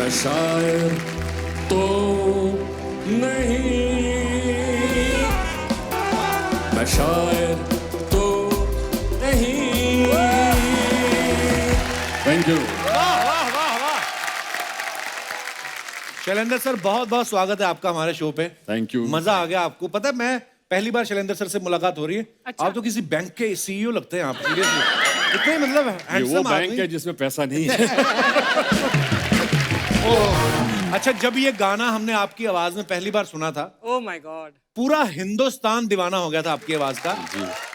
मैं शायर तो नहीं, मैं शायर तो नहीं। Thank you. शैलेंद्र सर बहुत बहुत स्वागत है आपका हमारे शो पे। Thank you. मजा आ गया आपको। पता है मैं पहली बार शैलेंद्र सर से मुलाकात हो रही है। अच्छा। आप तो किसी बैंक के सीईओ लगते हैं आप, सीरियसली इतने मतलब ये वो हैंडसम बैंक आदमी। है जिसमें पैसा नहीं है। अच्छा, जब ये गाना हमने आपकी आवाज में पहली बार सुना था, ओह माय गॉड, पूरा हिंदुस्तान दीवाना हो गया था आपकी आवाज का।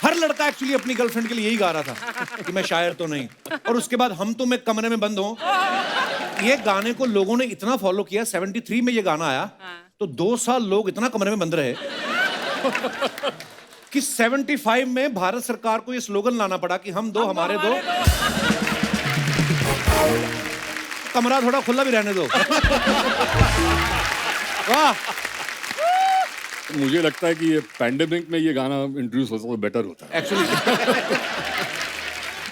हर लड़का एक्चुअली अपनी गर्लफ्रेंड के लिए यही गा रहा था कि मैं शायर तो नहीं। और उसके बाद हम तुम एक कमरे में बंद हो, ये गाने को लोगों ने इतना फॉलो किया। 73 में ये गाना आया तो 2 साल लोग इतना कमरे में बंद रहे कि 75 में भारत सरकार को ये स्लोगन लाना पड़ा कि हम दो हमारे दो, कमरा थोड़ा खुला भी रहने दो। वाह। मुझे लगता है कि ये पैंडेमिक में ये गाना इंट्रोड्यूस होता तो बेटर होता। एक्चुअली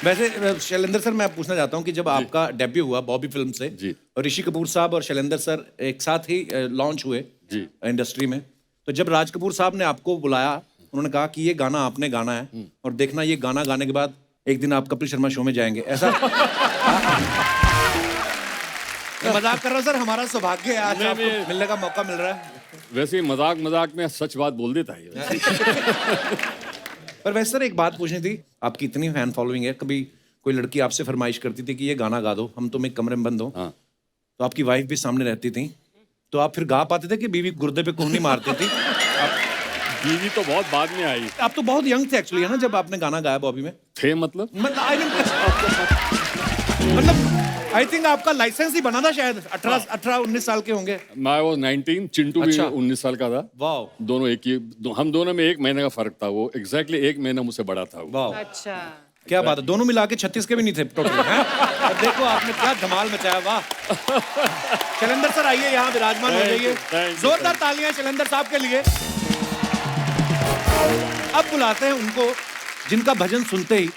वैसे शैलेंद्र सर, मैं पूछना चाहता हूँ कि जब आपका डेब्यू हुआ बॉबी फिल्म से जी, और ऋषि कपूर साहब और शैलेंद्र सर एक साथ ही लॉन्च हुए जी इंडस्ट्री में, तो जब राज कपूर साहब ने आपको बुलाया, उन्होंने कहा कि ये गाना आपने गाना है और देखना ये गाना गाने के बाद एक दिन आप कपिल शर्मा शो में जाएंगे, ऐसा? मैं मजाक कर रहा हूँ सर, हमारा सौभाग्य है आज आपको मिलने का मौका मिल रहा है। वैसे मजाक मजाक में सच बात बोल देता है। पर वैसे सर एक बात पूछनी थी, आपकी इतनी फैन फॉलोइंग है, कभी कोई लड़की आपसे फरमाइश करती थी कि ये गाना गा दो, हम तुम एक कमरे में बंद हो, हाँ। तो आपकी वाइफ भी सामने रहती थी, तो आप फिर गा पाते थे कि बीवी गुर्दे पे कोहनी मारती थी? बीवी तो बहुत बाद में आई। आप तो बहुत यंग थे एक्चुअली, है ना, जब आपने गाना गाया बॉबी में? थे मतलब आई थिंक आपका लाइसेंस ही बना था शायद, 18-19 साल के होंगे। मैं वो 19, चिंटू भी अच्छा। 19 साल का था। वाओ। दोनों एक ही, हम दोनों में 1 महीने का फर्क था। वो एग्जैक्टली 1 महीना मुझसे बड़ा था वो। वाओ, अच्छा क्या बात है, दोनों मिला के 36 के भी नहीं थे टोटल, हैं? और देखो आपने क्या धमाल मचाया, वाह। शैलेंद्र सर आइए यहाँ विराजमान हो जाइए, जोरदार तालियां शैलेंद्र साहब के लिए। अब बुलाते हैं उनको जिनका भजन सुनते ही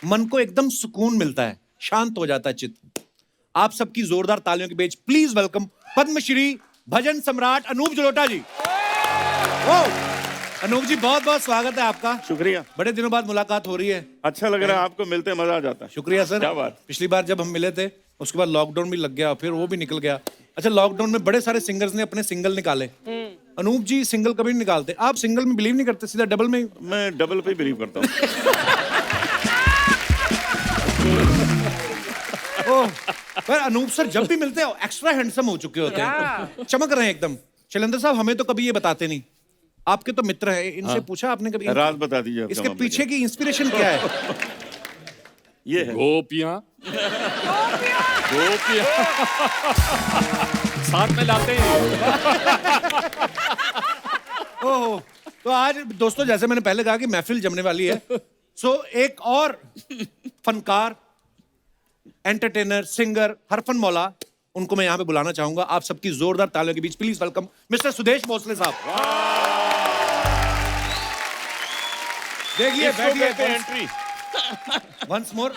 मन को एकदम सुकून मिलता है, शांत हो जाता है चित्त। आप सबकी जोरदार तालियों के बीच प्लीज वेलकम पद्मश्री भजन सम्राट अनूप जलोटा जी। अनूप जी बहुत बहुत स्वागत है आपका। शुक्रिया। बड़े दिनों बाद मुलाकात हो रही है। अच्छा लग रहा है आपको, मिलते मजा आ जाता है। शुक्रिया सर। क्या बात। पिछली बार जब हम मिले थे उसके बाद लॉकडाउन भी लग गया, फिर वो भी निकल गया। अच्छा, लॉकडाउन में बड़े सारे सिंगर्स ने अपने सिंगल निकाले, अनूप जी सिंगल कभी नहीं निकालते। आप सिंगल में बिलीव नहीं करते, सीधा डबल में? मैं डबल पे बिलीव करता हूँ। पर अनूप सर जब भी मिलते हैं एक्स्ट्रा हैंडसम हो चुके होते हैं, चमक रहे हैं एकदम। शैलेंद्र साहब हमें तो कभी ये बताते नहीं, आपके तो मित्र हैं, इनसे पूछा आपने कभी? राज बता दीजिए इसके पीछे की इंस्पिरेशन क्या है? ये है गोपियां गोपियां साथ में लाते हैं। ओह, तो आज दोस्तों जैसे मैंने पहले कहा कि महफिल जमने वाली है, सो एक और फनकार, एंटरटेनर, सिंगर हरफन मौला, उनको मैं यहाँ पे बुलाना चाहूंगा। आप सबकी जोरदार तालियों के बीच please welcome mister Sudesh Bhosle साहब। देखिए बैठिए, एंट्री वंस मोर।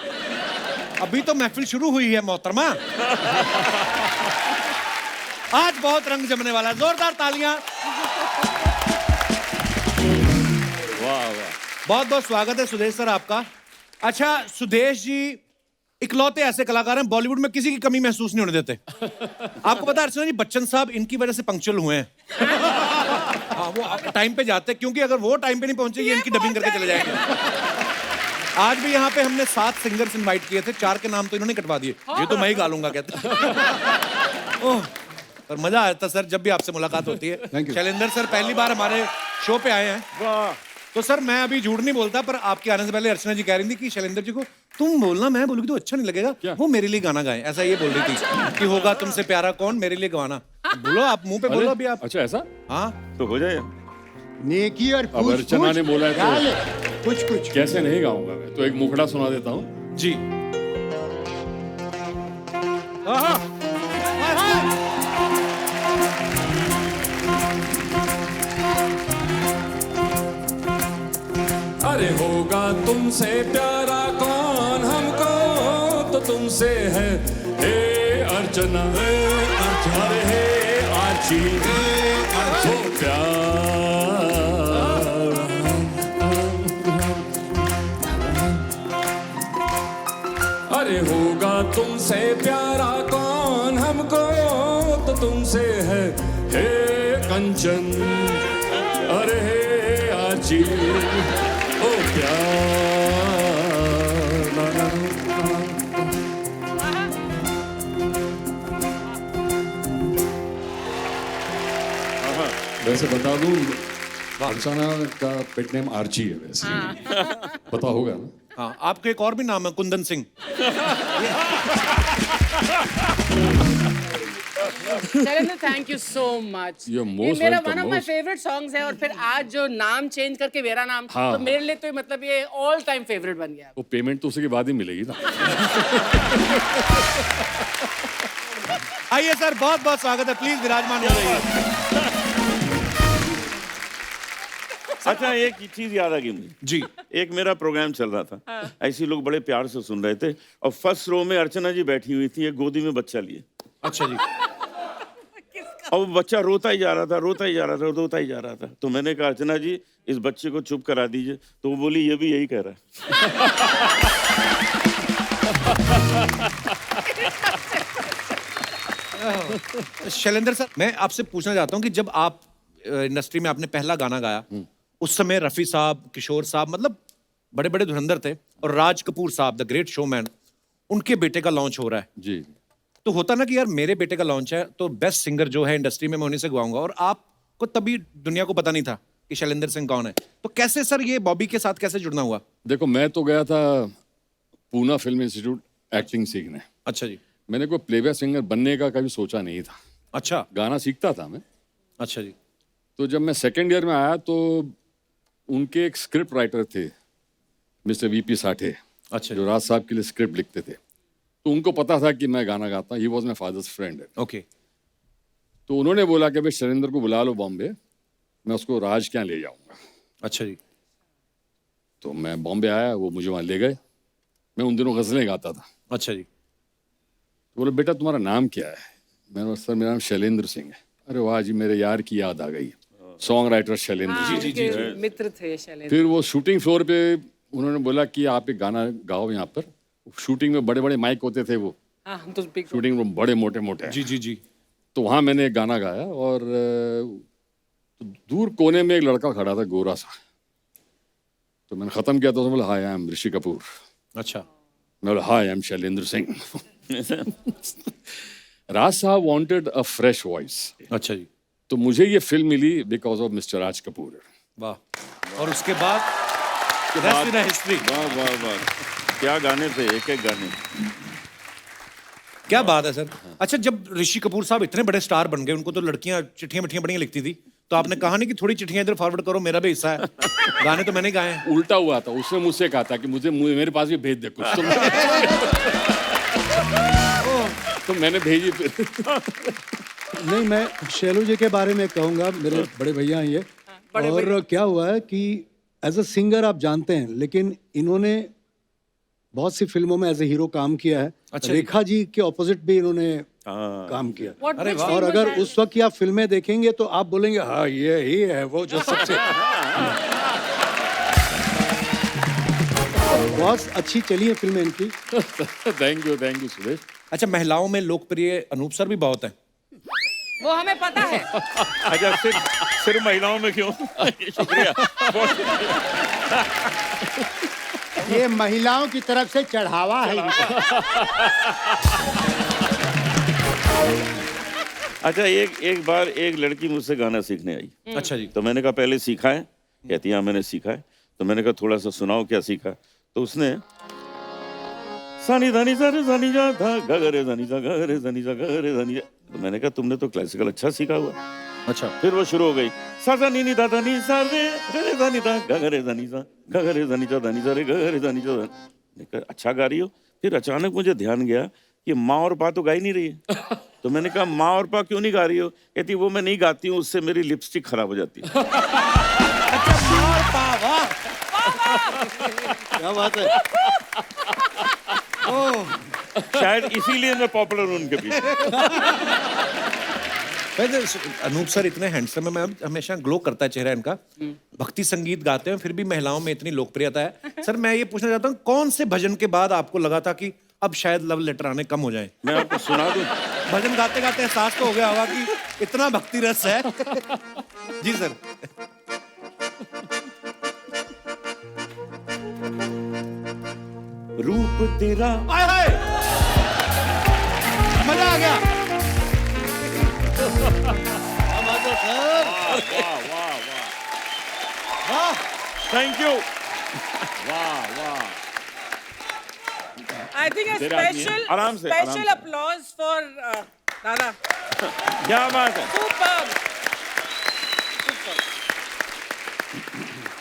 अभी तो महफिल शुरू हुई है मोहतरमा, आज बहुत रंग जमने वाला है। जोरदार तालियां। वाह वाह, बहुत बहुत स्वागत है सुदेश सर आपका। अच्छा सुदेश जी इकलौते ऐसे कलाकार हैं बॉलीवुड में किसी की कमी महसूस नहीं होने देते। आपको पता है अर्चना जी, बच्चन साहब इनकी वजह से पंक्चुअल हुए हैं। हाँ, वो टाइम पे जाते हैं, क्योंकि अगर वो टाइम पे नहीं पहुंचे ये इनकी डबिंग करके चले जाएंगे। आज भी यहाँ पे हमने 7 सिंगर्स इनवाइट किए थे, 4 के नाम तो इन्होंने कटवा दिए, ये तो मैं ही गा लूंगा कहते। ओह, पर मजा आता सर जब भी आपसे मुलाकात होती है। शैलेंद्र सर पहली बार हमारे शो पे आए हैं, तो सर मैं अभी झूठ नहीं बोलता, पर आपके आने से पहले अर्चना जी कह रही थी कि शैलेंद्र जी को तुम बोलना, मैं बोलूंगी तो अच्छा नहीं लगेगा, वो मेरे लिए गाना गाएं, ऐसा ये बोल रही थी कि होगा तुमसे प्यारा कौन, मेरे लिए गवाना। बोलो आप, मुंह पे बोलो अभी आप। अच्छा ऐसा? हाँ तो हो जाए। नेकी और अब अर्चना ने बोला है तो कुछ कुछ कैसे नहीं गाऊंगा मैं, तो एक मुखड़ा सुना देता हूँ जी। अरे होगा तुमसे प्यारा कौन, हमको तो तुमसे है हे अर्चना अरे हे आची हो प्यार अरे होगा तुमसे प्यारा कौन हमको तो तुमसे है हे कंचन अरे हे आची ओ प्यार वैसे बता दूं अर्चना का पेट नेम आर्ची है वैसे पता होगा ना हाँ, आपका एक और भी नाम है Kundan Singh. Shailendra thank you so much. You're ये most मेरा welcome, one of my most. Favourite songs है और फिर आज जो नाम चेंज करके मेरा नाम हाँ। तो मेरे लिए तो मतलब ये ऑल टाइम फेवरेट बन गया। वो पेमेंट तो उसके बाद ही मिलेगी ना आइए सर, बहुत बहुत स्वागत है, प्लीज विराजमान हो जाइए। अच्छा, एक चीज याद आ गई मुझे। जी, एक मेरा प्रोग्राम चल रहा था, ऐसे ही लोग बड़े प्यार से सुन रहे थे और फर्स्ट रो में अर्चना जी बैठी हुई थी, एक गोदी में बच्चा लिए अच्छा जी। और वो बच्चा रोता ही जा रहा था, रोता ही जा रहा था, रोता ही जा रहा था। तो मैंने कहा अर्चना जी इस बच्चे को चुप करा दीजिए। तो वो बोली ये भी यही कह रहा है। शैलेंद्र सर, मैं आपसे पूछना चाहता हूँ कि जब आप इंडस्ट्री में आपने पहला गाना गाया, उस समय रफी साहब, किशोर साहब, मतलब बड़े बड़े धुरंधर थे, और राज कपूर साहब द ग्रेट शोमैन, उनके बेटे का लॉन्च हो रहा है। जी तो होता ना कि यार मेरे बेटे का लॉन्च है तो बेस्ट सिंगर जो है इंडस्ट्री में मैं उन्हीं से गवाऊंगा, और आपको तभी दुनिया को पता नहीं था कि शैलेंद्र सिंह कौन है। तो कैसे सर ये बॉबी के साथ कैसे जुड़ना हुआ? देखो मैं तो गया था पूना फिल्म इंस्टीट्यूट एक्टिंग सीखने। अच्छा जी। मैंने कोई प्लेबैक सिंगर बनने का कभी सोचा नहीं था, अच्छा गाना सीखता था मैं। अच्छा जी। तो जब मैं सेकेंड ईयर में आया तो उनके एक स्क्रिप्ट राइटर थे मिस्टर वीपी साठे, अच्छा जो राज साहब के लिए स्क्रिप्ट लिखते थे। तो उनको पता था कि मैं गाना गाता, he was my father's friend. Okay. तो उन्होंने बोला कि भाई शैलेंद्र को बुला लो बॉम्बे, मैं उसको राज क्या ले जाऊंगा। अच्छा जी। तो मैं बॉम्बे आया, वो मुझे वहाँ ले गए। मैं उन दिनों गज़लें गाता था। अच्छा जी। तो बोले बेटा तुम्हारा नाम क्या है? मैंने बोला सर मेरा नाम शैलेंद्र सिंह है। अरे वाह जी, मेरे यार की याद आ गई, सॉन्ग राइटर शैलेंद्र। हाँ, उनके मित्र थे शैलेंद्र। फिर वो शूटिंग फ्लोर पे उन्होंने बोला कि आप एक गाना गाओ यहाँ पर। शूटिंग में बड़े बड़े माइक होते थे, वो हाँ, हम तो big- शूटिंग में बड़े मोटे मोटे। जी जी जी। तो वहाँ मैंने एक गाना गाया और तो दूर कोने में एक लड़का खड़ा था गोरा सा। तो मैंने ख़त्म किया तो उसने बोला हाय आई एम ऋषि कपूर। अच्छा। मैं बोला हाय आई एम शैलेंद्र सिंह। राज साहब वांटेड अ फ्रेश वॉइस, अच्छा जी। तो मुझे ये फिल्म मिली because of mister Raj Kapoor. वाह। और उसके बाद rest in history। वाह वाह वाह, क्या गाने थे, एक एक गाने। क्या बात है सर। अच्छा, जब ऋषि कपूर साहब इतने बड़े स्टार बन गए, उनको तो लड़कियां चिट्ठियां मिट्ठियां बढ़िया लिखती थी, तो आपने कहा नहीं कि थोड़ी चिट्ठियां इधर फॉरवर्ड करो, मेरा भी हिस्सा है? गाने तो मैंने गाए हैं। उल्टा हुआ था, उसने मुझसे कहा था कि मुझे मेरे पास भी भेज दे कुछ। तो मैंने भेजी। नहीं, मैं शैलू जी के बारे में कहूँगा, मेरे बड़े भैया हैं ये। और क्या हुआ है कि एज अ सिंगर आप जानते हैं, लेकिन इन्होंने बहुत सी फिल्मों में एज ए हीरो काम किया है। अच्छा। रेखा जी के ऑपोजिट भी इन्होंने काम किया। What- which और film was अगर that? उस वक्त की आप फिल्में देखेंगे तो आप बोलेंगे हाँ ये ही है वो जो सबसे बहुत अच्छी चली है फिल्में इनकी। Thank you Suresh. अच्छा, महिलाओं में लोकप्रिय अनूप सर भी बहुत हैं। वो हमें पता है। अच्छा, सिर्फ महिलाओं में क्यों? शुक्रिया। ये महिलाओं की तरफ से चढ़ावा है इनका। अच्छा, एक बार एक लड़की मुझसे गाना सीखने आई। अच्छा जी। तो मैंने कहा पहले सीखा है? कहती हाँ मैंने सीखा है। तो मैंने कहा थोड़ा सा सुनाओ क्या सीखा। तो उसने सानी धानी सारे सानी जा था गगरे धानी सा गगरे धानी सा गगरे धानी जा। तो मैंने कहा तुमने तो क्लासिकल अच्छा सीखा हुआ। अच्छा। फिर वो शुरू हो गई सा सा नी नी दा दा नी सा रे रे धानी दा गगरे धानी सा गगरे धानी सा धानी सा रे गगरे धानी सा। मैंने कहा अच्छा गा रही हो। फिर अचानक मुझे ध्यान गया कि माँ और पा तो गा ही नहीं रही है। तो मैंने कहा माँ और पा क्यों नहीं गा रही हो? कहती वो मैं नहीं गाती हूँ, उससे मेरी लिपस्टिक खराब हो जाती है। क्या बात है। शायद इसीलिए मैं पॉपुलर हूं उनके बीच। वैसे अनूप सर इतने हैंडसम है, मैं हमेशा ग्लो करता है चेहरा इनका। भक्ति संगीत गाते हैं फिर भी महिलाओं में इतनी लोकप्रियता है। सर मैं ये पूछना चाहता हूँ, कौन से भजन के बाद आपको लगा था कि अब शायद लव लेटर आने कम हो जाए? मैं आपको सुना दूं। भजन गाते गाते एहसास तो हो गया होगा कि इतना भक्ति रस है। जी सर। रूप तेरा आय हाय, मजा आ गया। Thank you. वाह वाह। I think a तेरा आदमी है। special आराम से, आराम से। applause for Dada. क्या बात है। Superb.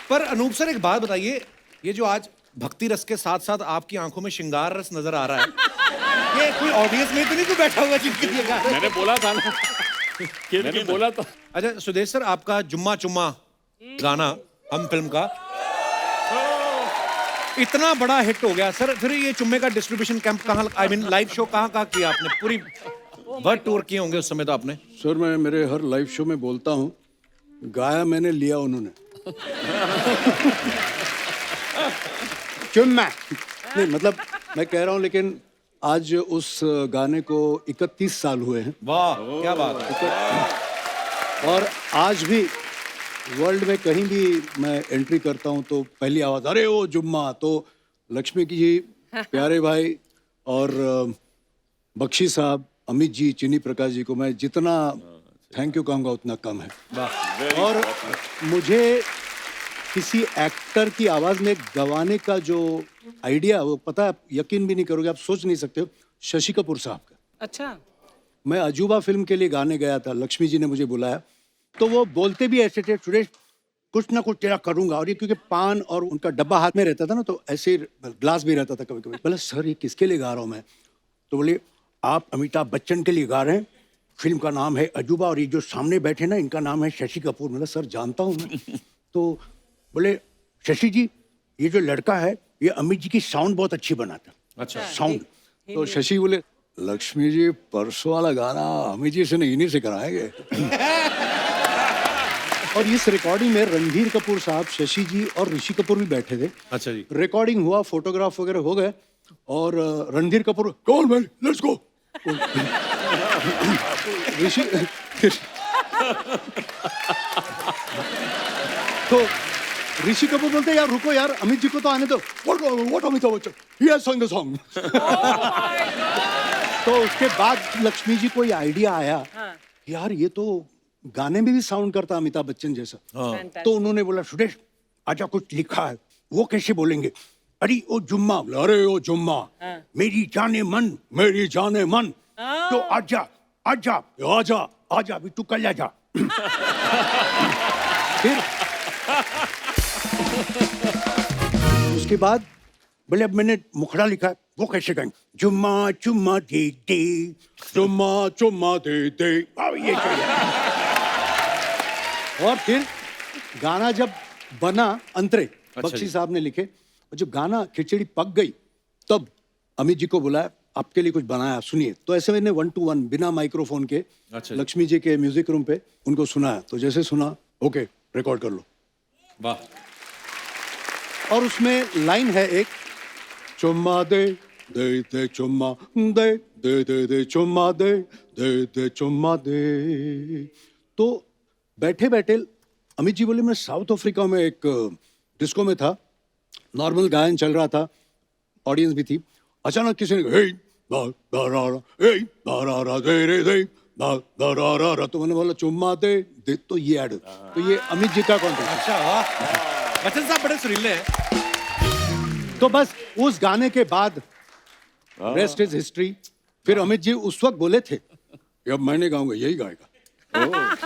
पर अनूप सर एक बात बताइए, ये जो आज भक्ति रस के साथ साथ आपकी आंखों में श्रृंगार रस नजर आ रहा है, ये कोई ऑडियंस में तो नहीं कोई बैठा हुआ जिनके लिए गा रहे हैं? मैंने बोला था ना, मैंने बोला था। अच्छा सुदेश सर, आपका जुम्मा चुम्मा गाना हम फिल्म का इतना बड़ा हिट हो गया सर, फिर ये चुम्मे का डिस्ट्रीब्यूशन कैंप कहाँ, आई मीन लाइव शो कहाँ कहाँ किया आपने? पूरी वर्ल्ड टूर किए होंगे उस समय तो आपने। सर मैं मेरे हर लाइव शो में बोलता हूँ, गाया मैंने लिया उन्होंने। चुम्मा नहीं, मतलब मैं कह रहा हूँ, लेकिन आज उस गाने को 31 साल हुए हैं वाह क्या बात है। और आज भी वर्ल्ड में कहीं भी मैं एंट्री करता हूँ तो पहली आवाज अरे ओ जुम्मा। तो लक्ष्मी की जी, प्यारे भाई और बख्शी साहब, अमित जी, चीनी प्रकाश जी को मैं जितना थैंक यू कहूँगा उतना कम है। और मुझे किसी एक्टर की आवाज में गवाने का जो आइडिया, वो पता है, आप यकीन भी नहीं करोगे, आप सोच नहीं सकते हो, शशि कपूर साहब का। अच्छा। मैं अजूबा फिल्म के लिए गाने गया था, लक्ष्मी जी ने मुझे बुलाया, तो वो बोलते भी ऐसे थे, सुरेश कुछ ना कुछ तेरा करूंगा। और ये क्योंकि पान और उनका डब्बा हाथ में रहता था ना, तो ऐसे ग्लास भी रहता था कभी कभी। बोला सर ये किसके लिए गा रहा हूँ मैं? तो बोले आप अमिताभ बच्चन के लिए गा रहे हैं, फिल्म का नाम है अजूबा, और ये जो सामने बैठे ना इनका नाम है शशि कपूर। मतलब सर जानता हूँ मैं। तो बोले शशि जी ये जो लड़का है ये अमित जी की साउंड बहुत अच्छी बनाता। अच्छा साउंड। तो शशि बोले लक्ष्मी जी परसों वाला गाना अमित जी से नहीं, इन्हीं से कराएंगे। और इस रिकॉर्डिंग में रणधीर कपूर साहब, शशि जी और ऋषि कपूर भी बैठे थे। अच्छा जी। रिकॉर्डिंग हुआ, फोटोग्राफ वगैरह हो गए, और Randhir Kapoor call man let's go. Rishi तो ऋषि कपूर बोलते यार रुको यार, अमित जी को तो आने दो। What Amitabh Bachchan, he has song the song. तो उसके बाद लक्ष्मी जी को ये आइडिया आया, यार ये तो गाने में भी साउंड करता अमिताभ बच्चन जैसा। तो उन्होंने बोला सुरेश आजा कुछ लिखा है, वो कैसे बोलेंगे? अरे ओ जुम्मा, अरे ओ जुम्मा मेरी जाने मन, मेरी जाने मन, तो आजा आजा आजा आजा भी तू कल आजा। फिर उसके बाद बोले अब मैंने मुखड़ा लिखा है, वो कैसे गाएंगे? जुम्मा चुम्मा दे दे, जुम्मा चुम्मा दे दे, अब ये चाहिए। और फिर गाना जब बना अंतरे, बख्शी साहब ने लिखे, और जब गाना खिचड़ी पक गई तब अमित जी को बुलाया, आपके लिए कुछ बनाया सुनिए। तो ऐसे मैंने 1 to 1 बिना माइक्रोफोन के लक्ष्मी जी के म्यूजिक रूम पे उनको सुनाया। तो जैसे सुना ओके रिकॉर्ड कर लो। वाह। और उसमें लाइन है एक, चुम्मा दे दे दे चुम्मा दे दे दे दे चुम्मा दे दे दे चुम्मा दे। तो बैठे बैठे अमित जी बोले मैं साउथ अफ्रीका में एक डिस्को में था, नॉर्मल गायन चल रहा था, ऑडियंस भी थी। अचानक किसी ने हे दा दा रा रा, हे दा रा रा दे रे दे दा दा रा रा रा, तो मैंने बोला चुम्मा दे दे, तो ये ऐड, तो ये अमित जी का कॉन्टेक्ट। अच्छा वाह, बच्चन साहब बड़े सुरीले हैं। तो बस उस गाने के बाद रेस्ट इज हिस्ट्री। फिर अमित जी उस वक्त बोले थे अब मैंने गाऊंगा, यही गाएगा।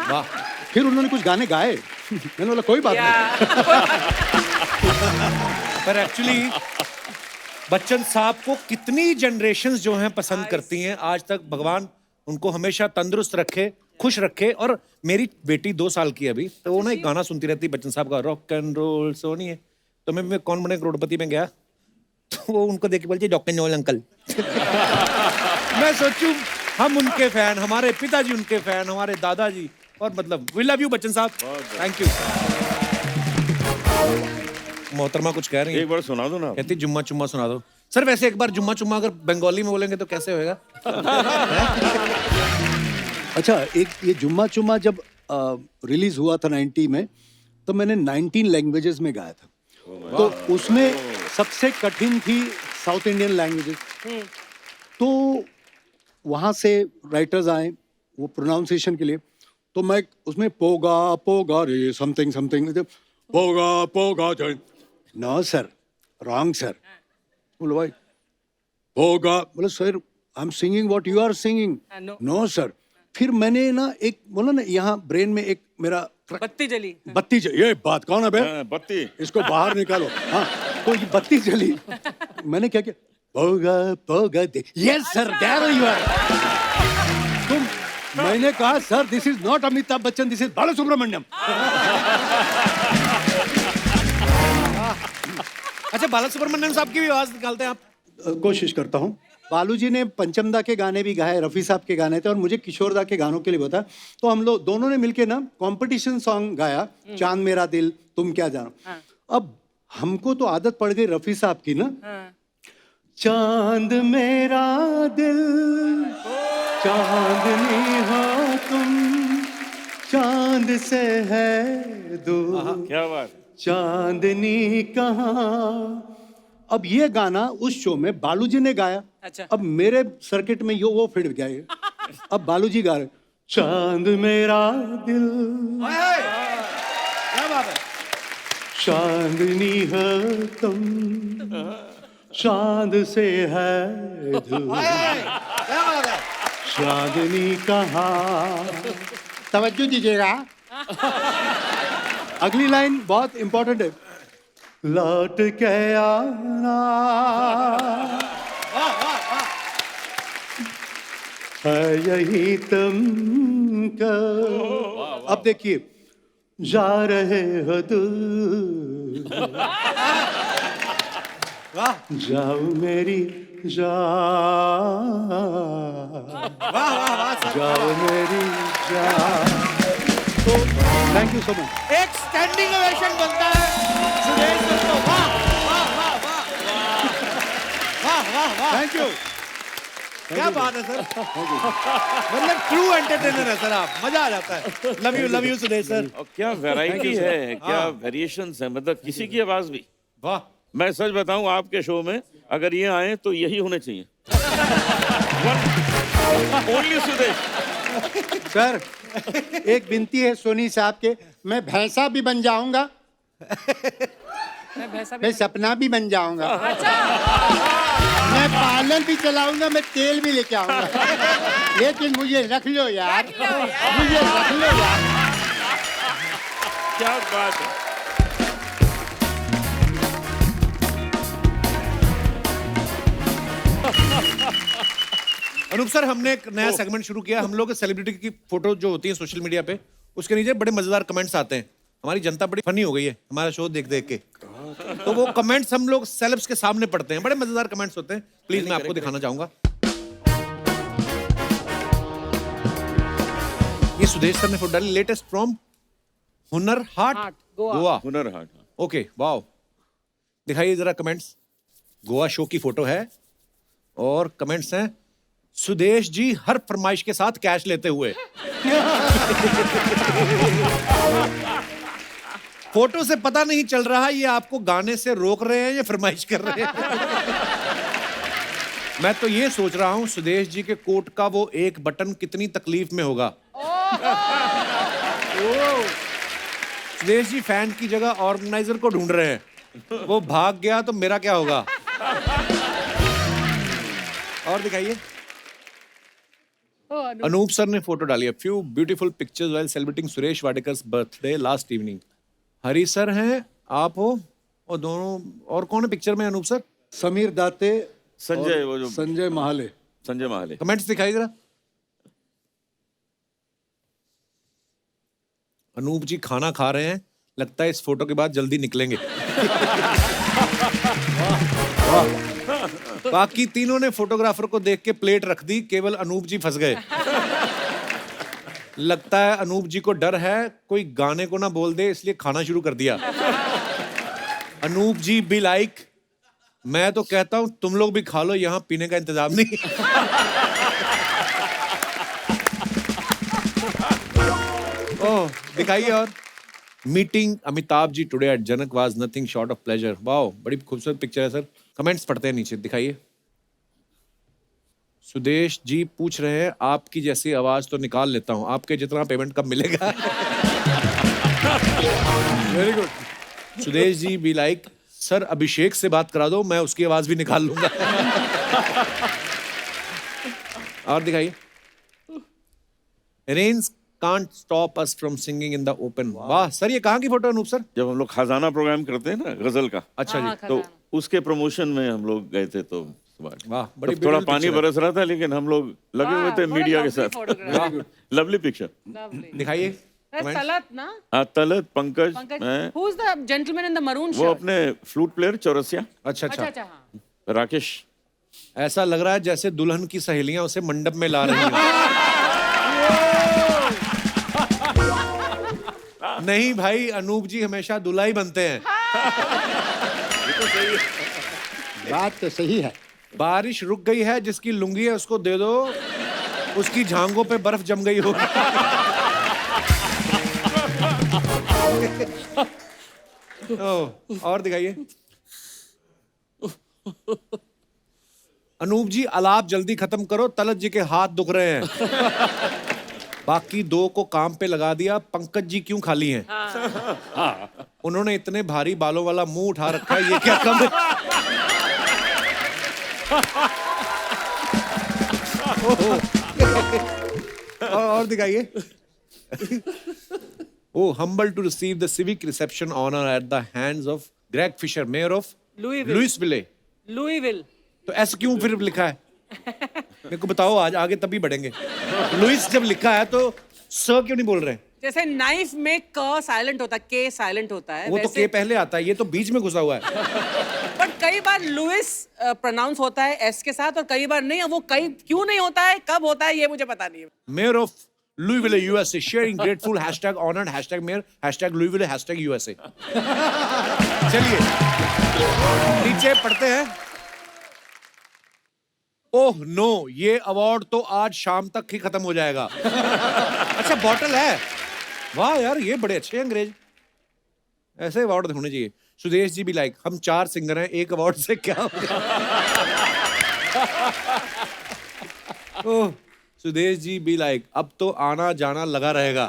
वाह। फिर उन्होंने कुछ गाने गाए, मैंने बोला कोई बात नहीं। पर एक्चुअली बच्चन साहब को कितनी जनरेशंस जो हैं पसंद करती हैं आज तक। भगवान उनको हमेशा तंदुरुस्त रखे, खुश रखे। और मेरी बेटी 2 साल की है अभी, तो वो ना एक गाना सुनती रहती है बच्चन साहब का, रॉक एंड रोल सोनी है। तो मैं कौन बने करोड़पति में गया, तो वो उनको देख के बोलती डॉक्टर नोल अंकल। मैं सोचूं हम उनके फैन, हमारे पिताजी उनके फैन, हमारे दादाजी, और मतलब वी लव यू बच्चन साहब, थैंक यू। मोहतरमा कुछ कह रही है, एक बार सुना दो ना। कहती जुम्मा चुम्मा सुना दो। सर वैसे एक बार जुम्मा चुम्मा अगर बंगाली में बोलेंगे तो कैसे होएगा? अच्छा, एक ये जुम्मा चुम्मा जब रिलीज हुआ था 90 में, तो मैंने 19 लैंग्वेजेस में गाया था। तो उसमें सबसे कठिन थी साउथ इंडियन लैंग्वेजेस। तो वहाँ से राइटर्स आए वो प्रोनाउंसिएशन के लिए, तो मैं उसमें पोगा पोगा रे समथिंग समथिंग, पोगा पोगा नो सर, रॉन्ग सर। बोलो भाई पोगा, बोले sir I am singing what you are singing. no. No sir. फिर मैंने ना एक बोला ना, यहाँ ब्रेन में एक मेरा बत्ती जली। ये बात कौन है बे? बत्ती। इसको बाहर निकालो। हाँ, तो ये बत्ती जली। मैंने क्या किया, पोगा पोगा दे, yes sir there you are. तुम, मैंने कहा sir this is not Amitabh Bachchan, this is Bala Subrahmanyam. अच्छा, बाला सुब्रमण्यम साहब की भी आवाज निकालते हैं आप? कोशिश करता हूँ। बालू जी ने पंचम दा के गाने भी गाए, रफ़ी साहब के गाने थे, और मुझे किशोर दा के गानों के लिए बताया। तो हम लोग दोनों ने मिलके ना कंपटीशन सॉन्ग गाया, चांद मेरा दिल तुम क्या जानो। अब हमको तो आदत पड़ गई रफ़ी साहब की ना, चांद मेरा दिल चांदनी हो तुम, चांद से है दूर क्या बात। चांदनी कहाँ। अब ये गाना उस शो में बालूजी ने गाया। अच्छा। अब मेरे सर्किट में वो फिट गया ये। अब बालूजी गा रहे, चांद मेरा दिल क्या बात है? चांदनी है तुम, चांद से है दूर, क्या बात है? चांदनी कहाँ। तवज्जो दीजिएगा। अगली लाइन बहुत इंपॉर्टेंट है, लौट के आना है यही तुमको। अब देखिए, जा रहे हो दूर, जाओ मेरी जान, जाओ मेरी जान। तो थैंक यू सो मच। एक स्टैंडिंग ओवेशन बनता है सुरेश सर को। वाह वाह वाह वाह वाह वाह वाह, थैंक यू। क्या बात है सर, मतलब ट्रू एंटरटेनर है सर आप, मजा आ जाता है। Love you Suresh sir. और क्या वैरायटी है, क्या वेरिएशंस है, मतलब किसी की आवाज भी। वाह, मैं सच बताऊं, आपके शो में अगर ये आए तो यही होने चाहिए। ओनली सुदेश। सर एक विनती है सोनी साहब के, मैं भैंसा भी बन जाऊंगा, मैं सपना भी बन जाऊंगा, मैं पार्लर भी चलाऊंगा, मैं तेल भी लेके आऊंगा, लेकिन मुझे रख लो यार, मुझे रख लो यार। क्या बात है। अनूप सर, हमने एक नया सेगमेंट शुरू किया। हम लोग सेलिब्रिटी की फोटो जो होती है सोशल मीडिया पे, उसके नीचे बड़े मजेदार कमेंट्स आते हैं। हमारी जनता बड़ी फनी हो गई है हमारा शो देख देख के, तो वो कमेंट्स हम लोग सेलेब्स के सामने पढ़ते हैं। बड़े मजेदार कमेंट्स होते हैं, प्लीज मैं आपको दिखाना चाहूंगा। ये सुदेश सर ने फोटो डाली, latest from Hunar Haat Goa. Hunar Haat. Okay, wow, दिखाइए जरा कमेंट्स। गोवा शो की फोटो है और कमेंट्स हैं, सुदेश जी हर फरमाइश के साथ कैश लेते हुए। फोटो से पता नहीं चल रहा ये आपको गाने से रोक रहे हैं या फरमाइश कर रहे हैं। मैं तो ये सोच रहा हूं सुदेश जी के कोट का वो एक बटन कितनी तकलीफ में होगा। सुदेश जी फैन की जगह ऑर्गेनाइजर को ढूंढ रहे हैं, वो भाग गया तो मेरा क्या होगा। और दिखाइए। अनूप सर ने फोटो डाली है, few beautiful pictures while celebrating Suresh Wadekar's birthday last evening. Hari sir हैं, आप हो, और दोनों और कौन है पिक्चर में अनूप सर? समीर दाते, संजय, वो जो संजय महाले। संजय महाले। कमेंट्स दिखाइए जरा। अनूप जी खाना खा रहे हैं, लगता है इस फोटो के बाद जल्दी निकलेंगे। बाकी तीनों ने फोटोग्राफर को देख के प्लेट रख दी, केवल अनूप जी फंस गए। लगता है अनूप जी को डर है कोई गाने को ना बोल दे, इसलिए खाना शुरू कर दिया। अनूप जी बी लाइक, मैं तो कहता हूं तुम लोग भी खा लो, यहां पीने का इंतजाम नहीं। ओह, दिखाइए। और meeting Amitabh ji today at Janak was nothing short of pleasure. Wow, बड़ी खूबसूरत पिक्चर है सर। कमेंट्स पढ़ते हैं नीचे, दिखाइए। सुदेश जी पूछ रहे हैं आपकी जैसी आवाज तो निकाल लेता हूं, आपके जितना पेमेंट कब मिलेगा? Very good. Sudesh ji be like, sir Abhishek से बात करा दो, मैं उसकी आवाज भी निकाल लूंगा। और दिखाइए। Rains can't stop us from singing in the open। वाह सर, ये कहाँ की फोटो अनूप सर? जब हम लोग खजाना प्रोग्राम करते हैं ना गजल का, अच्छा जी, तो उसके प्रमोशन में हम लोग गए थे। तो वाह, बड़ी तब थोड़ा beautiful पानी picture है। बरस रहा था, लेकिन हम लोग लगे हुए थे मीडिया के साथ। Lovely picture. दिखाइए। तलत ना? हाँ, तलत, पंकज, मैं, Who's the gentleman in the maroon वो shirt? अपने फ्लूट प्लेयर चौरसिया, अच्छा अच्छा अच्छा, अच्छा हाँ। राकेश। ऐसा लग रहा है जैसे दुल्हन की सहेलियां उसे मंडप में ला रही हैं। नहीं भाई, अनूप जी हमेशा दूल्हा ही बनते हैं। बात तो सही है। बारिश रुक गई है, जिसकी लुंगी है उसको दे दो, उसकी झांगों पे बर्फ जम गई हो। और दिखाइए। अनूप जी अलाप जल्दी खत्म करो, तलत जी के हाथ दुख रहे हैं। बाकी दो को काम पे लगा दिया, पंकज जी क्यों खाली हैं? उन्होंने इतने भारी बालों वाला मुंह उठा रखा है, ये क्या कम है? और दिखाइए। Oh, humble to receive the civic reception honor at the hands of Greg Fisher, mayor of Louisville. Louisville। तो ऐसा क्यों फिर लिखा है? मेरे को बताओ, आज आगे तभी बढ़ेंगे। लुइस जब लिखा है तो सर क्यों नहीं बोल रहे? जैसे नाइफ में क साइलेंट होता है, के साइलेंट होता है, वो तो के पहले आता है, ये तो बीच में घुसा हुआ है। बट कई बार लुइस प्रोनाउंस होता है एस के साथ और कई बार नहीं। वो कई क्यों नहीं होता है, कब होता है, ये मुझे पता नहीं है। Mayor of Louisville, USA, sharing grateful hashtag honored hashtag mayor hashtag Louisville hashtag USA। चलिए नीचे पढ़ते हैं। ओह नो, ये अवार्ड तो आज शाम तक ही खत्म हो जाएगा। अच्छा, बॉटल है। वाह यार, ये बड़े अच्छे अंग्रेज, ऐसे अवार्ड होने चाहिए। सुदेश जी भी लाइक, हम 4 सिंगर हैं, एक अवार्ड से क्या होगा? ओह, सुदेश जी भी लाइक, अब तो आना जाना लगा रहेगा।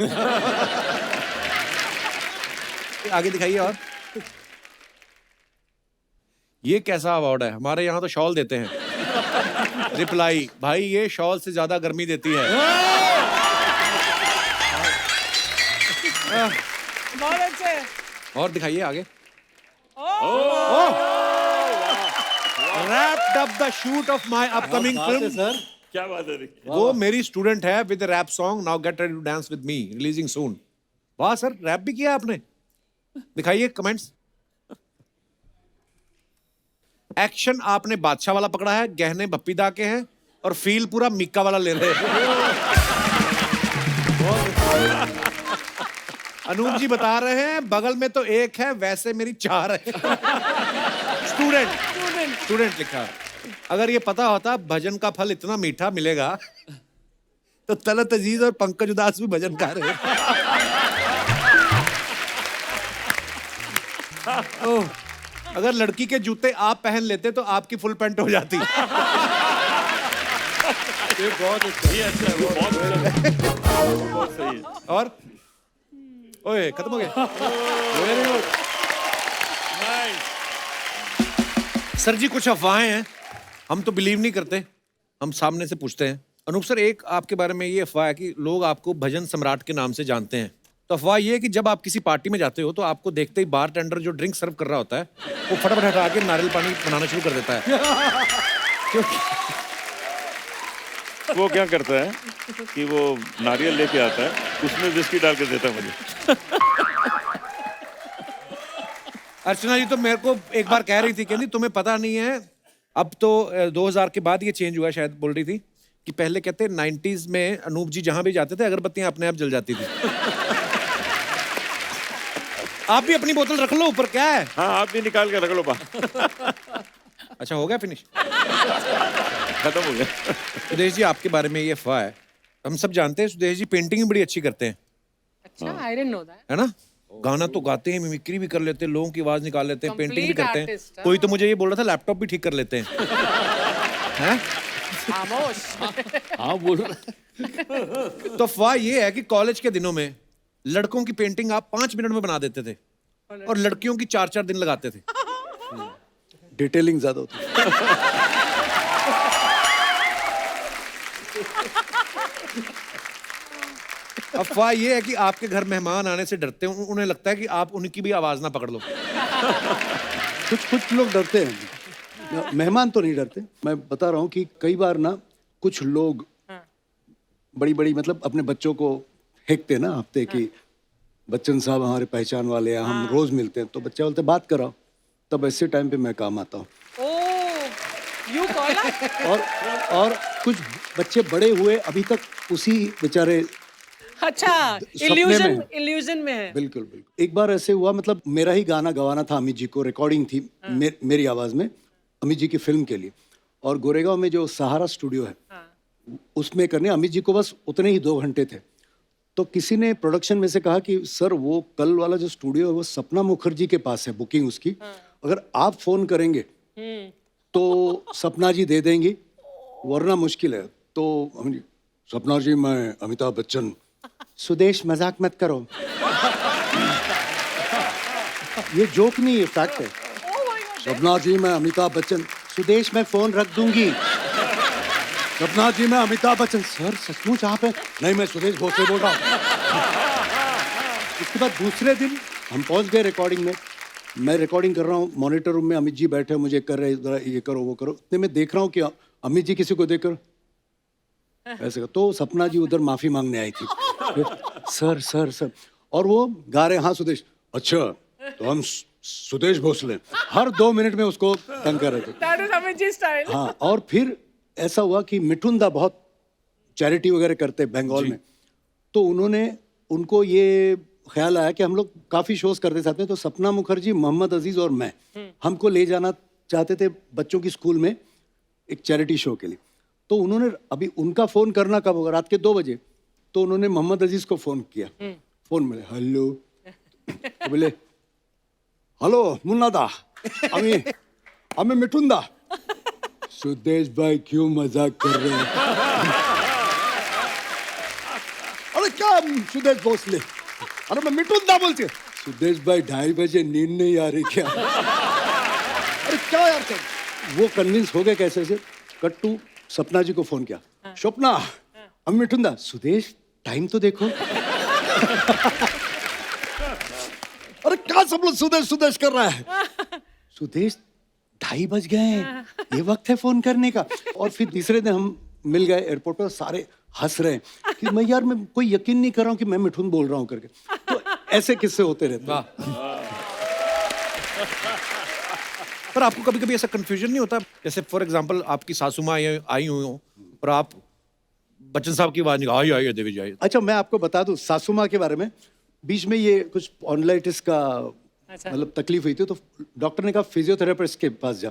आगे दिखाइए। और ये कैसा अवार्ड है? हमारे यहाँ तो शॉल देते हैं। रिप्लाई, भाई ये शॉल से ज्यादा गर्मी देती है। बहुत अच्छे। और दिखाइए आगे। Wrapped up the shoot of my upcoming film। Sir, क्या बात है? वो मेरी स्टूडेंट है with rap song now get ready to dance with me, releasing soon. वाह सर, रैप भी किया आपने। दिखाइए कमेंट्स। एक्शन आपने बादशाह वाला पकड़ा है, गहने बप्पीदा के हैं और फील पूरा मिक्का वाला ले रहे हैं। अनूप जी बता रहे हैं बगल में तो एक है, वैसे मेरी 4 है। स्टूडेंट लिखा। अगर ये पता होता भजन का फल इतना मीठा मिलेगा तो तलत अजीज और पंकज उदास भी भजन गा रहे हैं। ओह, अगर लड़की के जूते आप पहन लेते तो आपकी फुल पैंट हो जाती। ये बहुत अच्छा है, वो बहुत सही है। और ओए, खत्म हो गया। वेरी गुड सर जी। कुछ अफवाहें हैं, हम तो बिलीव नहीं करते, हम सामने से पूछते हैं। अनूप सर, एक आपके बारे में ये अफवाह है कि लोग आपको भजन सम्राट के नाम से जानते हैं। तो अफवाह ये है कि जब आप किसी पार्टी में जाते हो तो आपको देखते ही बार टेंडर जो ड्रिंक सर्व कर रहा होता है वो फटाफट हटा के नारियल पानी बनाना शुरू कर देता है। क्योंकि वो क्या करता है कि वो नारियल लेके आता है, उसमें विस्की डाल के देता है मुझे। अर्चना जी तो मेरे को एक बार कह रही थी, कहती तुम्हें पता नहीं है, अब तो 2000 के बाद ये चेंज हुआ है, शायद बोल रही थी कि पहले कहते 90s में अनूप जी जहां भी जाते थे अगरबत्तियां अपने आप जल जाती थी। आप भी अपनी बोतल रख लो ऊपर, क्या है? हाँ आप भी निकाल के रख लो बा। अच्छा हो गया फिनिश? खत्म हो गया। सुदेश जी आपके बारे में ये अफवाह है, हम सब जानते हैं सुदेश जी पेंटिंग भी बड़ी अच्छी करते हैं, अच्छा, आई डिडंट नो दैट। है ना? गाना तो गाते हैं, मिमिक्री भी कर लेते हैं, लोगों की आवाज निकाल लेते हैं, पेंटिंग भी Complete करते हैं। artist, हाँ। कोई तो मुझे ये बोल रहा था लैपटॉप भी ठीक कर लेते हैं। हैं? खामोश। हाँ बोल रहा। तो अफवाह ये है कि कॉलेज के दिनों में लड़कों की पेंटिंग आप 5 मिनट में बना देते थे और लड़कियों की 4-4 दिन लगाते थे। डिटेलिंग ज्यादा होती है। अफवाह ये है कि आपके घर मेहमान आने से डरते हैं, उन्हें लगता है कि आप उनकी भी आवाज ना पकड़ लो। कुछ लोग डरते हैं, मेहमान तो नहीं डरते। मैं बता रहा हूँ कि कई बार ना कुछ लोग बड़ी बड़ी मतलब अपने बच्चों को फेंकते हैं ना हफ्ते की, बच्चन साहब हमारे पहचान वाले हैं, हम रोज मिलते हैं, तो बच्चे बोलते बात कराओ, तब ऐसे टाइम पे मैं काम आता हूँ। ओह, यू कॉल? और कुछ बच्चे बड़े हुए अभी तक उसी बेचारे अच्छा, सपने में है। इल्यूजन में है। बिल्कुल बिल्कुल। एक बार ऐसे हुआ, मतलब मेरा ही गाना गवाना था अमित जी को, रिकॉर्डिंग थी मेरी आवाज में अमित जी की फिल्म के लिए, और गोरेगांव में जो सहारा स्टूडियो है उसमें करने अमित जी को बस उतने ही 2 घंटे थे। तो किसी ने प्रोडक्शन में से कहा कि सर वो कल वाला जो स्टूडियो है वो सपना मुखर्जी के पास है बुकिंग उसकी, अगर आप फोन करेंगे तो सपना जी दे देंगी वरना मुश्किल है। तो हम जी, सपना जी मैं अमिताभ बच्चन। सुदेश मजाक मत करो। ये जोक नहीं है, फैक्ट है। सपना जी मैं अमिताभ बच्चन। सुदेश मैं फोन रख दूंगी। सपना जी मैं अमिताभ बच्चन। सर सचमुच आप हैं? नहीं मैं सुदेश भोसले बोल रहा हूँ। इसके बाद दूसरे दिन हम पहुंच गए रिकॉर्डिंग में, मैं रिकॉर्डिंग कर रहा हूँ, मॉनिटर रूम में अमित जी बैठे मुझे कर रहे जरा ये करो वो करो, इतने में देख रहा हूँ कि अमित जी किसी को देखकर ऐसे, तो सपना जी उधर माफी मांगने आई थी। सर सर सर, और वो गा रहे हाँ सुदेश, अच्छा तो हम सुदेश भोसले, हर 2 मिनट में उसको तंग कर रहे थे। That is Amit ji style. हाँ, और फिर ऐसा हुआ कि मिठुन दा बहुत चैरिटी वगैरह करते हैं बंगाल में, तो उन्होंने उनको ये ख्याल आया कि हम लोग काफी शोज करते साथ में, तो सपना मुखर्जी, मोहम्मद अजीज और मैं हमको ले जाना चाहते थे बच्चों की स्कूल में एक चैरिटी शो के लिए। तो उन्होंने, अभी उनका फोन करना कब होगा, रात के 2 बजे, तो उन्होंने मोहम्मद अजीज को फोन किया, फोन मिले हेलो, तो बोले हेलो मुन्ना दा, हमें मिठुन दा। सुदेश भाई क्यों मजाक कर रहे हैं? अरे क्या सुदेश भोसले, अरे मैं मिठुन दा बोलती हूँ। सुदेश भाई 2:30 बजे नींद नहीं आ रही क्या? अरे क्या यार क्या? वो कन्विंस हो गए कैसे से, कट टू सपना जी को फोन किया, स्वप्ना हम मिठुन दा। सुदेश टाइम तो देखो। अरे क्या सब लोग सुदेश सुदेश कर रहा है? सुदेश 2:30 बज गए हैं, ये वक्त है फोन करने का। और फिर तीसरे दिन हम मिल गए एयरपोर्ट पर, सारे हंस रहे हैं कि मैं यार मैं कोई यकीन नहीं कर रहा हूँ कि मैं मिठुन बोल रहा हूँ करके। तो ऐसे किस्से होते रहते हैं। पर आपको कभी कभी ऐसा कंफ्यूजन नहीं होता, जैसे फॉर एग्जांपल आपकी सासू माँ आई हुई हो और आप बच्चन साहब की आवाज निकाल आई देवी जी आई। अच्छा मैं आपको बता दूं सासू माँ के बारे में, बीच में ये कुछ ऑनलाइटिस का मतलब तकलीफ हुई थी, तो डॉक्टर ने कहा फिजियोथेरेपिस्ट के पास जा,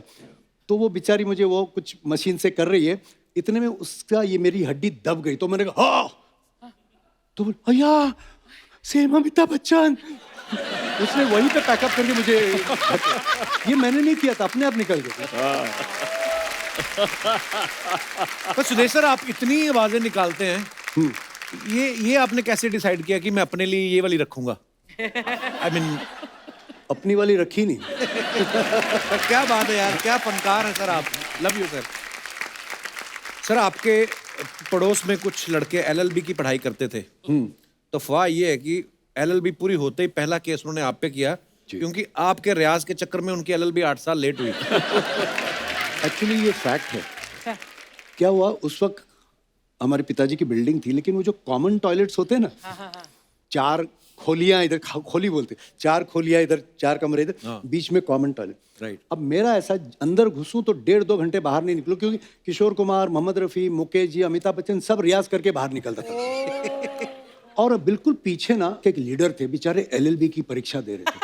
तो वो बेचारी मुझे वो कुछ मशीन से कर रही है, इतने में उसका ये मेरी हड्डी दब गई, तो मैंने कहा हाँ, तो भैया सेम अमिताभ बच्चन। उसने वहीं पे पैकअप करके मुझे, ये मैंने नहीं किया था, अपने आप निकल गया। तो सुदेश सर आप इतनी आवाजें निकालते हैं, ये आपने कैसे डिसाइड किया कि मैं अपने लिए ये वाली रखूंगा? आई मीन अपनी वाली रखी नहीं। क्या बात है यार, क्या फनकार है सर आप, लव यू सर। सर आपके पड़ोस में कुछ लड़के एलएलबी की पढ़ाई करते थे, तो अफवाह ये है कि एलएलबी पूरी होते ही पहला केस उन्होंने आप पे किया, क्योंकि आपके रियाज के चक्कर में उनकी एलएलबी 8 साल लेट हुई। एक्चुअली ये फैक्ट है। क्या हुआ उस वक्त हमारे पिताजी की बिल्डिंग थी, लेकिन वो जो कॉमन टॉयलेट्स होते हैं ना, 4 खोलियां इधर, खोली बोलते, 4 खोलियां इधर, 4 कमरे इधर, बीच में कॉमन टॉयलेट। राइट। अब मेरा ऐसा, अंदर घुसूं तो 1.5-2 घंटे बाहर नहीं निकलूं, क्योंकि किशोर कुमार, मोहम्मद रफ़ी, मुकेश जी, अमिताभ बच्चन सब रियाज करके बाहर निकलता था। और बिल्कुल पीछे ना एक लीडर थे, बेचारे LLB की परीक्षा दे रहे थे,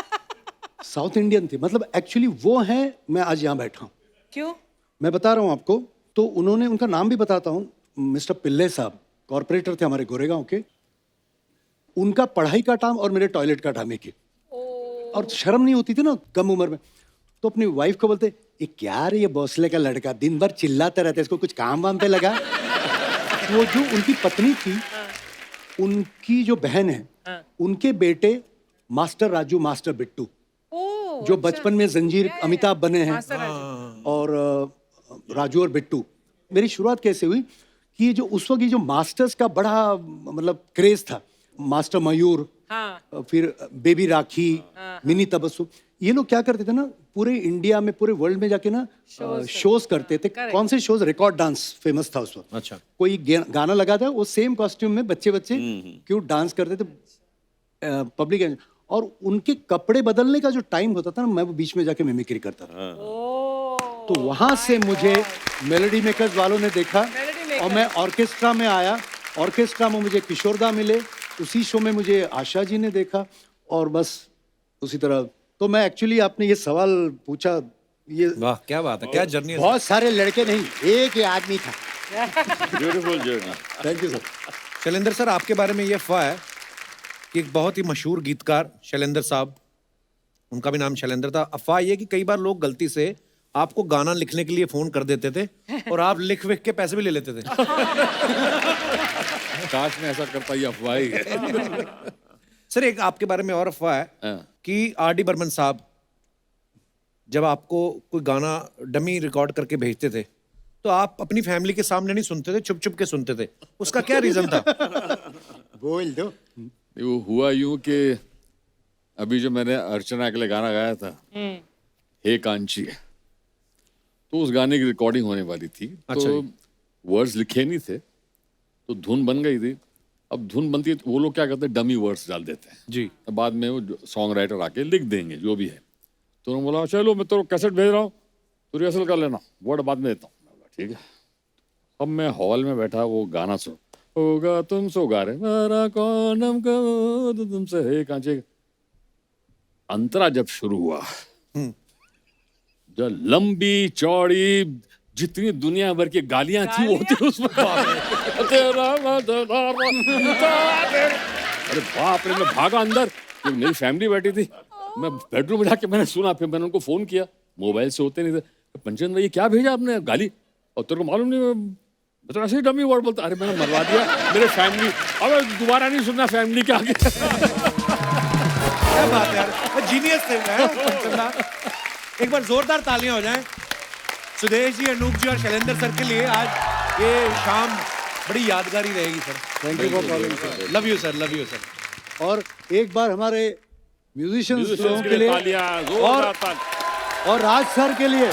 साउथ इंडियन थे, मतलब एक्चुअली वो हैं, मैं आज यहाँ बैठा हूँ। क्यों? मैं बता रहा हूँ आपको, तो उन्होंने, उनका नाम भी बताता हूँ, मिस्टर पिल्ले साहब, कॉर्पोरेटर थे हमारे गोरेगांव के। उनका पढ़ाई का टाइम और मेरे टॉयलेट का टाइम एक ही। और शर्म नहीं होती थी ना कम उम्र में, तो अपनी वाइफ को बोलते, ये क्या रे, ये भोसले का लड़का दिन भर चिल्लाता रहता है, इसको कुछ काम वाम पे लगा। वो जो उनकी पत्नी थी, उनकी जो बहन है, उनके बेटे मास्टर राजू, मास्टर बिट्टू, जो बचपन में जंजीर अमिताभ बने हैं, और राजू और बिट्टू। मेरी शुरुआत कैसे हुई कि ये जो उस वक्त ये जो मास्टर्स का बड़ा मतलब क्रेज था, मास्टर मयूर, फिर बेबी राखी, मिनी तबस्सुम, ये लोग क्या करते थे ना, पूरे इंडिया में, पूरे वर्ल्ड में जाके ना शोज करते थे। कौन से शोज? रिकॉर्ड डांस फेमस था उस वक्त। अच्छा। कोई गाना लगा था, वो सेम कॉस्ट्यूम में बच्चे क्यों डांस करते थे पब्लिक, और उनके कपड़े बदलने का जो टाइम होता था ना, मैं वो बीच में जाके मिमिक्री करता था। तो वहां से मुझे मेलोडी मेकर्स वालों ने देखा, और मैं ऑर्केस्ट्रा में आया। ऑर्केस्ट्रा में मुझे किशोरदा मिले, उसी शो में मुझे आशा जी ने देखा, और बस उसी तरह। तो मैं एक्चुअली, आपने ये सवाल पूछा, ये वाह क्या बात है, क्या जर्नी है। बहुत सारे लड़के नहीं, एक ही आदमी था। Beautiful journey. Thank you sir. Shailendra sir, आपके बारे में ये अफवाह है कि एक बहुत ही मशहूर गीतकार शैलेंद्र साहब, उनका भी नाम शैलेंद्र था। अफवाह ये कि कई बार लोग गलती से आपको गाना लिखने के लिए फोन कर देते थे, और आप लिख विख के पैसे भी ले लेते थे। काश मैं ऐसा करता, ये अफवाह ही है। सर, एक आपके बारे में और अफवाह है कि RD बर्मन साहब जब आपको कोई गाना डमी रिकॉर्ड करके भेजते थे, तो आप अपनी फैमिली के सामने नहीं सुनते थे, छुप छुप के सुनते थे। उसका क्या रीजन था? बोल दो। वो हुआ यूं कि अभी जो मैंने अर्चना के लिए गाना गाया था, हे कांची, तो उस गाने की रिकॉर्डिंग होने वाली थी। अच्छा तो वर्ड्स लिखे नहीं थे, तो धुन बन गई थी। अब धुन बनती है तो वो लोग क्या करते हैं, डमी वर्ड्स डाल देते हैं जी। बाद में वो सॉन्ग राइटर आके लिख देंगे जो भी है। तो उन्होंने बोला, चलो मैं तो कैसेट भेज रहा हूँ, तो रिहर्सल कर लेना, वर्ड बाद में देता हूँ। ठीक है। अब मैं हॉल में बैठा, वो गाना सुन, होगा तुम सो गा रहे, मेरा कौन को तुमसे हे कांचे। अंतरा जब शुरू हुआ, जो लंबी चौड़ी जितनी दुनिया भर की गालियां थी वो थी उसमें। अरे बाप रे, मैं भागा अंदर, मेरी फैमिली बैठी थी, मैं बेडरूम में जाके मैंने सुना, फिर मैंने उनको फोन किया, मोबाइल से होते नहीं थे, पंचन भाई ये क्या भेजा आपने गाली, और तेरे को मालूम नहीं, मैं तो ऐसे ही डमी वर्ड बोलता। अरे मैंने मरवा दिया मेरे फैमिली, अब दोबारा नहीं सुनना फैमिली के आगे। क्या बात है यार, जीनियस थे मैं। एक बार जोरदार तालियां हो जाएं सुदेश जी, अनूप जी और शैलेंद्र सर के लिए। आज ये शाम बड़ी यादगारी रहेगी sir. Thank you for calling sir. Love you sir, love you sir. और एक बार हमारे म्यूजिशियंस म्यूजिशियंस के लिए तालियां, जोरदार तालियां। और राज सर के लिए